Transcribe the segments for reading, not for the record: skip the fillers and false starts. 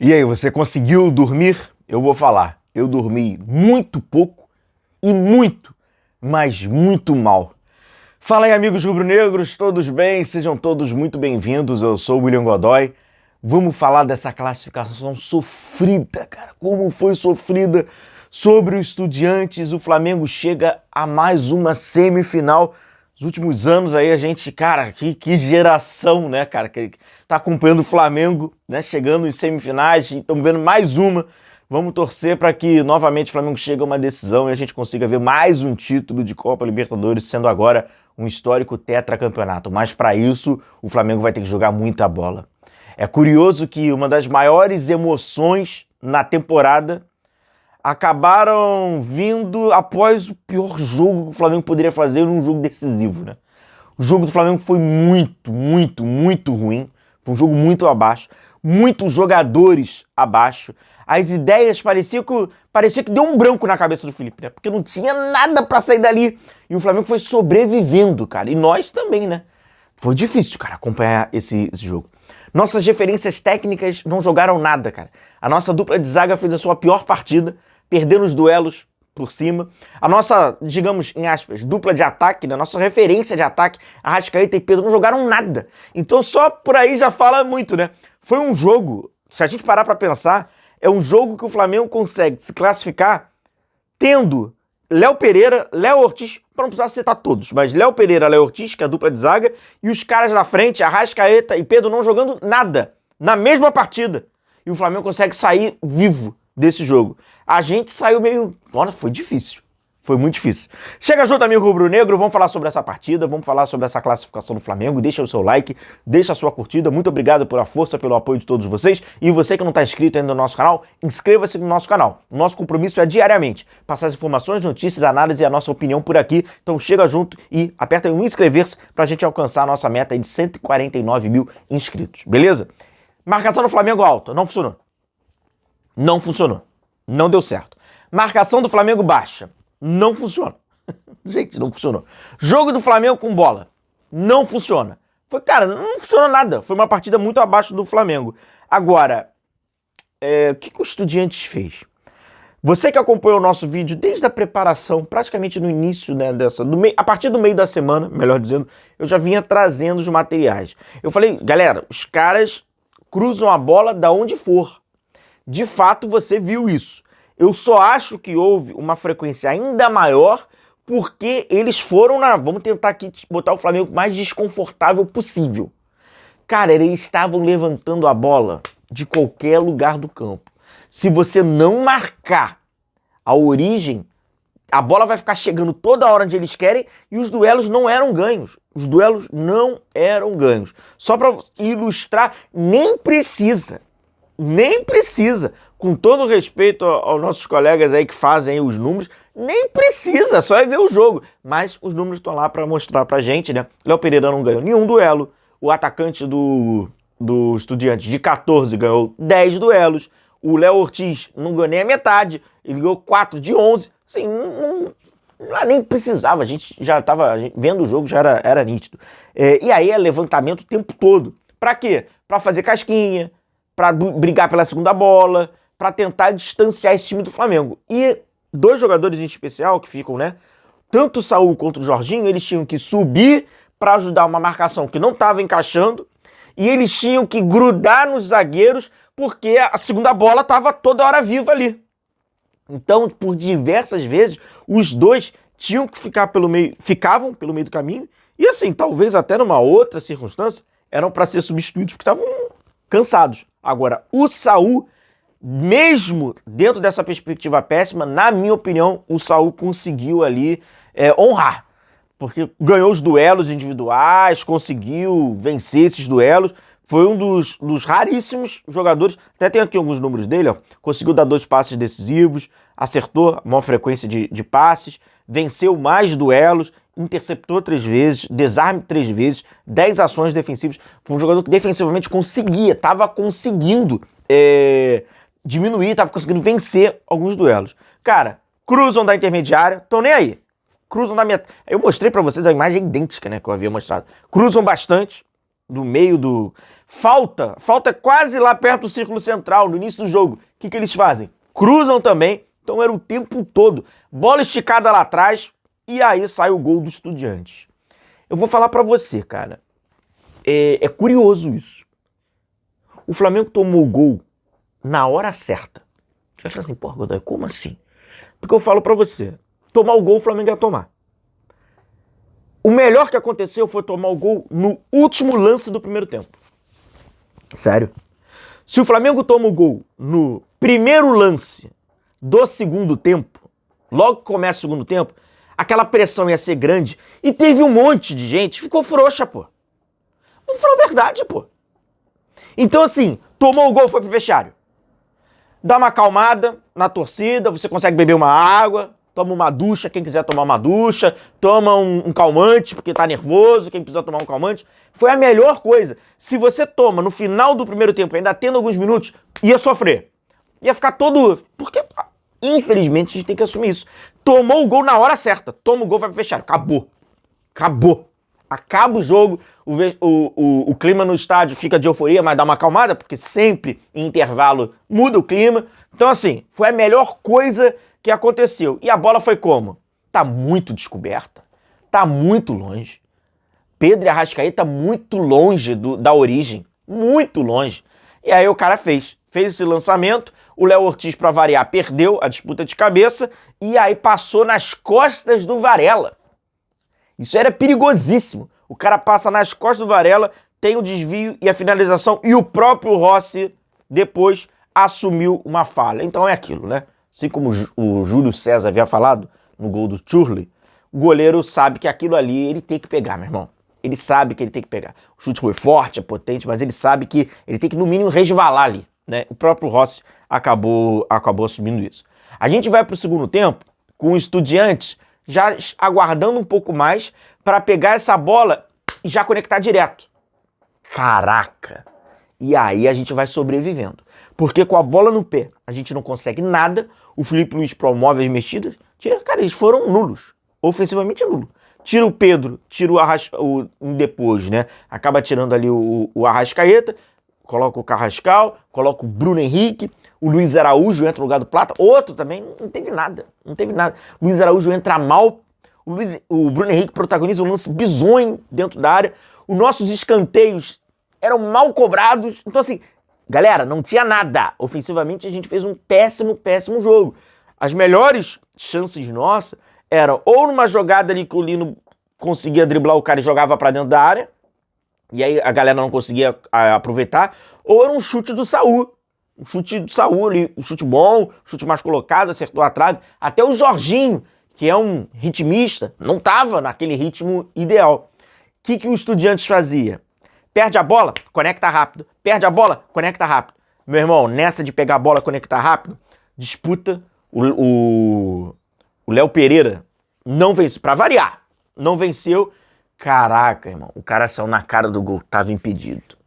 E aí, você conseguiu dormir? Eu vou falar. Eu dormi muito pouco e muito, mas muito mal. Fala aí, amigos rubro-negros, todos bem? Sejam todos muito bem-vindos. Eu sou o William Godoy. Vamos falar dessa classificação sofrida, cara. Como foi sofrida sobre o Estudiantes. O Flamengo chega a mais uma semifinal. Nos últimos anos aí a gente, cara, que geração, né, cara, que tá acompanhando o Flamengo, né, chegando em semifinais, estamos vendo mais uma. Vamos torcer para que novamente o Flamengo chegue a uma decisão e a gente consiga ver mais um título de Copa Libertadores, sendo agora um histórico tetracampeonato. Mas para isso, o Flamengo vai ter que jogar muita bola. É curioso que uma das maiores emoções na temporada acabaram vindo após o pior jogo que o Flamengo poderia fazer num jogo decisivo, né? O jogo do Flamengo foi muito ruim. Foi um jogo muito abaixo. Muitos jogadores abaixo. As ideias parecia que deu um branco na cabeça do Felipe, né? Porque não tinha nada pra sair dali. E o Flamengo foi sobrevivendo, cara. E nós também, né? Foi difícil, cara, acompanhar esse jogo. Nossas referências técnicas não jogaram nada, cara. A nossa dupla de zaga fez a sua pior partida, perdendo os duelos por cima. A nossa, digamos, em aspas, dupla de ataque, né? Nossa referência de ataque, Arrascaeta e Pedro, não jogaram nada. Então só por aí já fala muito, né? Foi um jogo, se a gente parar pra pensar, é um jogo que o Flamengo consegue se classificar tendo Léo Pereira, Léo Ortiz, para não precisar citar todos, mas Léo Pereira, Léo Ortiz, que é a dupla de zaga, e os caras na frente, Arrascaeta e Pedro, não jogando nada na mesma partida. E o Flamengo consegue sair vivo desse jogo. A gente saiu meio... Olha, foi difícil. Foi muito difícil. Chega junto, amigo rubro-negro, vamos falar sobre essa partida, vamos falar sobre essa classificação do Flamengo. Deixa o seu like, deixa a sua curtida. Muito obrigado pela força, pelo apoio de todos vocês. E você que não está inscrito ainda no nosso canal, inscreva-se no nosso canal. Nosso compromisso é diariamente passar as informações, notícias, análise e a nossa opinião por aqui. Então chega junto e aperta em inscrever-se para a gente alcançar a nossa meta de 149 mil inscritos. Beleza? Marcação do Flamengo alta. Não funcionou. Não funcionou. Não deu certo. Marcação do Flamengo baixa. Não funciona. Gente, não funcionou. Jogo do Flamengo com bola. Não funciona. Cara, não funcionou nada. Foi uma partida muito abaixo do Flamengo. Agora, o que o Estudiantes fez? Você que acompanhou o nosso vídeo desde a preparação, praticamente no início, né, a partir do meio da semana, melhor dizendo, eu já vinha trazendo os materiais. Eu falei, galera, os caras cruzam a bola da onde for. De fato, você viu isso. Eu só acho que houve uma frequência ainda maior porque eles foram vamos tentar aqui botar o Flamengo mais desconfortável possível. Cara, eles estavam levantando a bola de qualquer lugar do campo. Se você não marcar a origem, a bola vai ficar chegando toda hora onde eles querem e os duelos não eram ganhos. Os duelos não eram ganhos. Só para ilustrar, nem precisa. Com todo respeito aos nossos colegas aí que fazem aí os números, nem precisa, só é ver o jogo. Mas os números estão lá para mostrar pra gente, né? Léo Pereira não ganhou nenhum duelo. O atacante do Estudiantes de 14 ganhou 10 duelos. O Léo Ortiz não ganhou nem a metade. Ele ganhou 4 de 11. Assim, nem precisava. A gente já estava vendo o jogo, já era nítido. E aí é levantamento o tempo todo. Pra quê? Pra fazer casquinha, para brigar pela segunda bola, para tentar distanciar esse time do Flamengo. E dois jogadores em especial que ficam, né? Tanto o Saul quanto o Jorginho, eles tinham que subir para ajudar uma marcação que não estava encaixando e eles tinham que grudar nos zagueiros porque a segunda bola estava toda hora viva ali. Então, por diversas vezes, os dois tinham que ficavam pelo meio do caminho e assim, talvez até numa outra circunstância, eram para ser substituídos porque estavam cansados. Agora, o Saul, mesmo dentro dessa perspectiva péssima, na minha opinião, o Saul conseguiu ali honrar. Porque ganhou os duelos individuais, conseguiu vencer esses duelos. Foi um dos raríssimos jogadores, até tem aqui alguns números dele, ó, conseguiu dar 2 passes decisivos, acertou a maior frequência de passes, venceu mais duelos, interceptou 3 vezes, desarme 3 vezes, 10 ações defensivas. Foi um jogador que defensivamente estava conseguindo diminuir, estava conseguindo vencer alguns duelos. Cara, cruzam da intermediária, estão nem aí. Cruzam da minha... Eu mostrei pra vocês a imagem idêntica, né, que eu havia mostrado. Cruzam bastante, do meio do... Falta quase lá perto do círculo central, no início do jogo. O que eles fazem? Cruzam também, então era o tempo todo. Bola esticada lá atrás, e aí sai o gol do Estudiantes. Eu vou falar pra você, cara, é curioso isso. O Flamengo tomou o gol na hora certa. Você vai falar assim, porra, Godoy, como assim? Porque eu falo pra você, tomar o gol o Flamengo ia tomar. O melhor que aconteceu foi tomar o gol no último lance do primeiro tempo. Sério. Se o Flamengo toma o gol no primeiro lance do segundo tempo, logo que começa o segundo tempo, aquela pressão ia ser grande e teve um monte de gente, ficou frouxa, pô. Vamos falar a verdade, pô. Então assim, tomou o gol, foi pro vestiário. Dá uma acalmada na torcida, você consegue beber uma água, toma uma ducha, quem quiser tomar uma ducha, toma um calmante, porque tá nervoso, quem precisa tomar um calmante. Foi a melhor coisa. Se você toma no final do primeiro tempo, ainda tendo alguns minutos, ia sofrer. Ia ficar todo... Porque, infelizmente, a gente tem que assumir isso. Tomou o gol na hora certa. Toma o gol, vai pro vestiário. Acabou. Acabou. Acaba o jogo, o clima no estádio fica de euforia, mas dá uma acalmada, porque sempre em intervalo muda o clima. Então, assim, foi a melhor coisa que aconteceu. E a bola foi como? Tá muito descoberta, tá muito longe. Pedro e Arrascaeta muito longe da origem, muito longe. E aí o cara fez esse lançamento, o Léo Ortiz, pra variar, perdeu a disputa de cabeça e aí passou nas costas do Varela. Isso era perigosíssimo. O cara passa nas costas do Varela, tem o desvio e a finalização, e o próprio Rossi depois assumiu uma falha. Então é aquilo, né? Assim como o Júlio César havia falado no gol do Churli, o goleiro sabe que aquilo ali ele tem que pegar, meu irmão. Ele sabe que ele tem que pegar. O chute foi forte, é potente, mas ele sabe que ele tem que, no mínimo, resvalar ali, né? O próprio Rossi acabou assumindo isso. A gente vai para o segundo tempo com o Estudiantes já aguardando um pouco mais para pegar essa bola e já conectar direto. Caraca! E aí a gente vai sobrevivendo. Porque com a bola no pé a gente não consegue nada. O Felipe Luiz promove as mexidas. Cara, eles foram nulos. Ofensivamente nulo. Tira o Pedro, tira o depois, né? Acaba tirando ali o Arrascaeta, coloca o Carrascal, coloca o Bruno Henrique, o Luiz Araújo entra no lugar do Plata, outro também, não teve nada. Luiz Araújo entra mal, o Bruno Henrique protagoniza um lance bizonho dentro da área, os nossos escanteios eram mal cobrados, então assim, galera, não tinha nada. Ofensivamente a gente fez um péssimo jogo. As melhores chances nossas eram ou numa jogada ali que o Lino conseguia driblar o cara e jogava pra dentro da área, e aí a galera não conseguia aproveitar, ou era um chute do Saul. Um chute do Saul ali, um chute bom, um chute mais colocado, acertou a trave. Até o Jorginho, que é um ritmista, não estava naquele ritmo ideal. O que o Estudiantes fazia? Perde a bola, conecta rápido. Perde a bola, conecta rápido. Meu irmão, nessa de pegar a bola, conectar rápido, disputa, o Léo Pereira não venceu, pra variar, não venceu. Caraca, irmão, o cara saiu na cara do gol, tava impedido.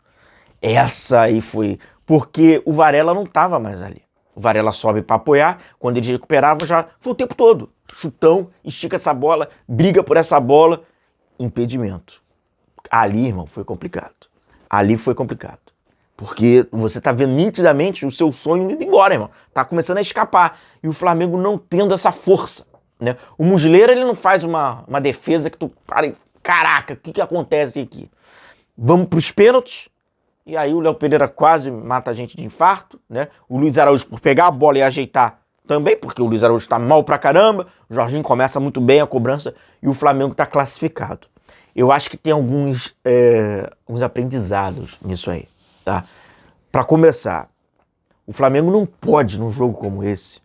Essa aí foi... Porque o Varela não tava mais ali. O Varela sobe pra apoiar, quando ele recuperava já foi o tempo todo. Chutão, estica essa bola, briga por essa bola, impedimento. Ali, irmão, foi complicado. Ali foi complicado. Porque você tá vendo nitidamente o seu sonho indo embora, irmão. Tá começando a escapar. E o Flamengo não tendo essa força, né? O Muslera, ele não faz uma defesa que tu... Caraca, o que acontece aqui? Vamos pros pênaltis. E aí o Léo Pereira quase mata a gente de infarto, né? O Luiz Araújo, por pegar a bola e ajeitar também, porque o Luiz Araújo tá mal pra caramba. O Jorginho começa muito bem a cobrança e o Flamengo tá classificado. Eu acho que tem alguns aprendizados nisso aí, tá? Pra começar, o Flamengo não pode, num jogo como esse,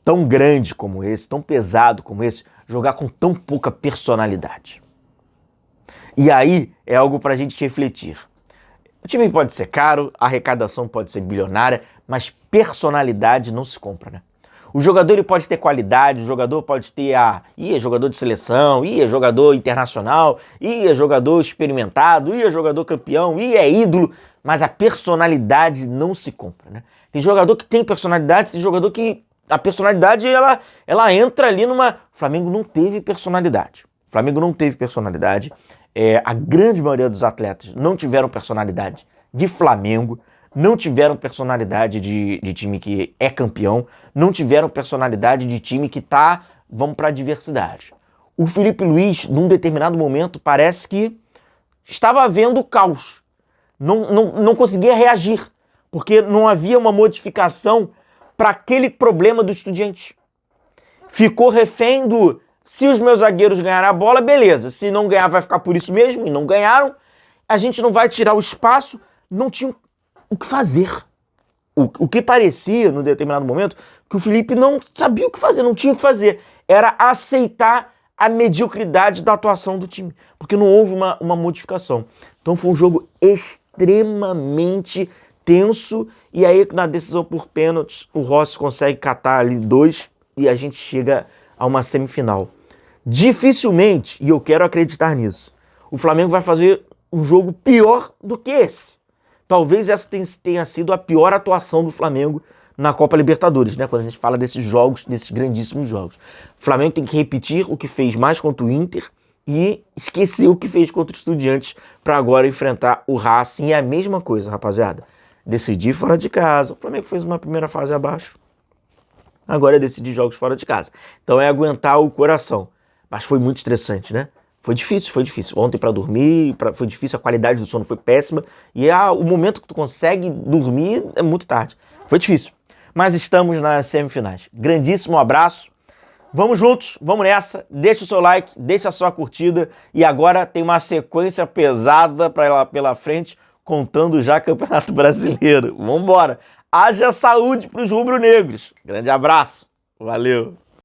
tão grande como esse, tão pesado como esse, jogar com tão pouca personalidade. E aí é algo pra gente refletir. O time pode ser caro, a arrecadação pode ser bilionária, mas personalidade não se compra, né? O jogador ele pode ter qualidade, o jogador pode ter é jogador de seleção, é jogador internacional, é jogador experimentado, é jogador campeão, é ídolo, mas a personalidade não se compra, né? Tem jogador que tem personalidade, tem jogador que a personalidade ela entra ali numa... O Flamengo não teve personalidade. A grande maioria dos atletas não tiveram personalidade de Flamengo, não tiveram personalidade de time que é campeão, não tiveram personalidade de time que vamos para a diversidade. O Felipe Luiz, num determinado momento, parece que estava havendo caos. Não conseguia reagir, porque não havia uma modificação para aquele problema do Estudiantes. Ficou refém do, se os meus zagueiros ganharem a bola, beleza. Se não ganhar, vai ficar por isso mesmo, e não ganharam. A gente não vai tirar o espaço, não tinha o que fazer. O que parecia, num determinado momento, que o Felipe não sabia o que fazer, não tinha o que fazer. Era aceitar a mediocridade da atuação do time, porque não houve uma modificação. Então foi um jogo extremamente tenso, e aí na decisão por pênaltis, o Rossi consegue catar ali 2 e a gente chega a uma semifinal. Dificilmente, e eu quero acreditar nisso, o Flamengo vai fazer um jogo pior do que esse. Talvez essa tenha sido a pior atuação do Flamengo na Copa Libertadores, né? Quando a gente fala desses jogos, desses grandíssimos jogos. O Flamengo tem que repetir o que fez mais contra o Inter e esquecer o que fez contra o Estudiantes para agora enfrentar o Racing. E é a mesma coisa, rapaziada. Decidir fora de casa. O Flamengo fez uma primeira fase abaixo. Agora é decidir jogos fora de casa. Então é aguentar o coração. Mas foi muito estressante, né? Foi difícil, foi difícil. Ontem para dormir, foi difícil, a qualidade do sono foi péssima. E o momento que tu consegue dormir é muito tarde. Foi difícil. Mas estamos nas semifinais. Grandíssimo abraço. Vamos juntos, vamos nessa. Deixa o seu like, deixa a sua curtida. E agora tem uma sequência pesada pela frente, contando já Campeonato Brasileiro. Vambora. Haja saúde para os rubro-negros. Grande abraço. Valeu.